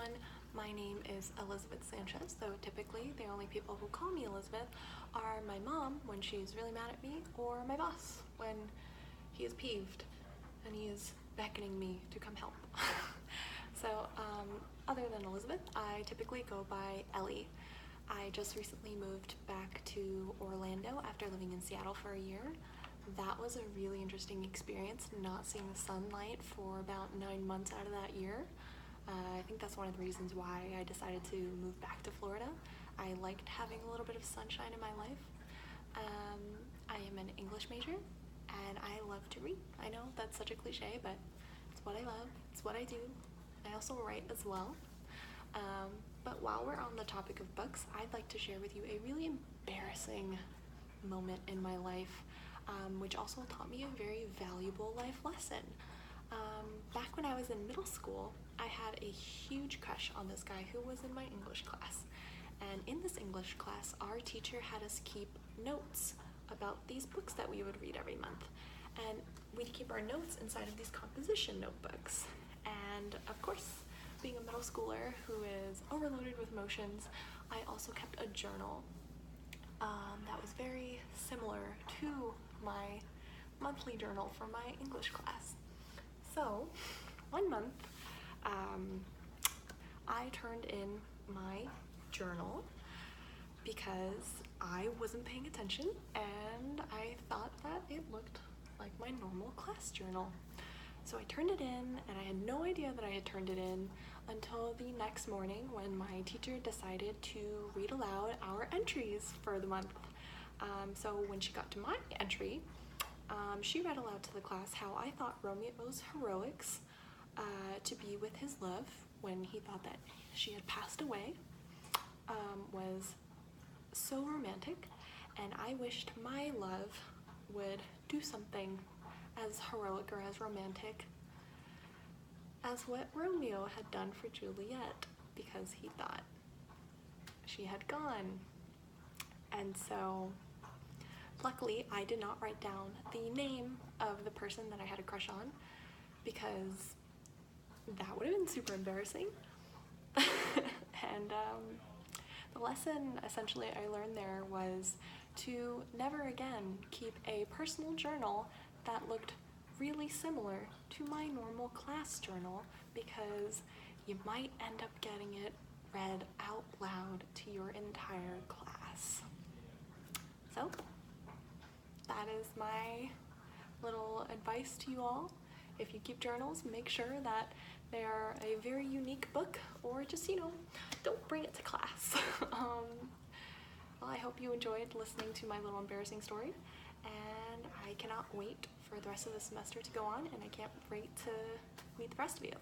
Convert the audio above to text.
everyone. My name is Elizabeth Sanchez, though typically the only people who call me Elizabeth are my mom when she's really mad at me, or my boss when he is peeved and he is beckoning me to come help. So, other than Elizabeth, I typically go by Ellie. I just recently moved back to Orlando after living in Seattle for a year. That was a really interesting experience, not seeing the sunlight for about 9 months out of that year. I think that's one of the reasons why I decided to move back to Florida. I liked having a little bit of sunshine in my life. I am an English major, and I love to read. I know that's such a cliche, but it's what I love, it's what I do. I also write as well. But while we're on the topic of books, I'd like to share with you a really embarrassing moment in my life, which also taught me a very valuable life lesson. Back when I was in middle school, I had a huge crush on this guy who was in my English class. And in this English class, our teacher had us keep notes about these books that we would read every month. And we'd keep our notes inside of these composition notebooks. And of course, being a middle schooler who is overloaded with emotions, I also kept a journal that was very similar to my monthly journal for my English class. So, one month, I turned in my journal because I wasn't paying attention and I thought that it looked like my normal class journal. So I turned it in, and I had no idea that I had turned it in until the next morning when my teacher decided to read aloud our entries for the month. So when she got to my entry, she read aloud to the class how I thought Romeo's heroics to be with his love when he thought that she had passed away was so romantic, and I wished my love would do something as heroic or as romantic as what Romeo had done for Juliet, because he thought she had gone. And so luckily I did not write down the name of the person that I had a crush on, because that would have been super embarrassing. And the lesson essentially I learned there was to never again keep a personal journal that looked really similar to my normal class journal, because you might end up getting it read out loud to your entire class. So that is my little advice to you all. If you keep journals, make sure that they are a very unique book, or just, don't bring it to class. Well, I hope you enjoyed listening to my little embarrassing story, and I cannot wait for the rest of the semester to go on, and I can't wait to meet the rest of you.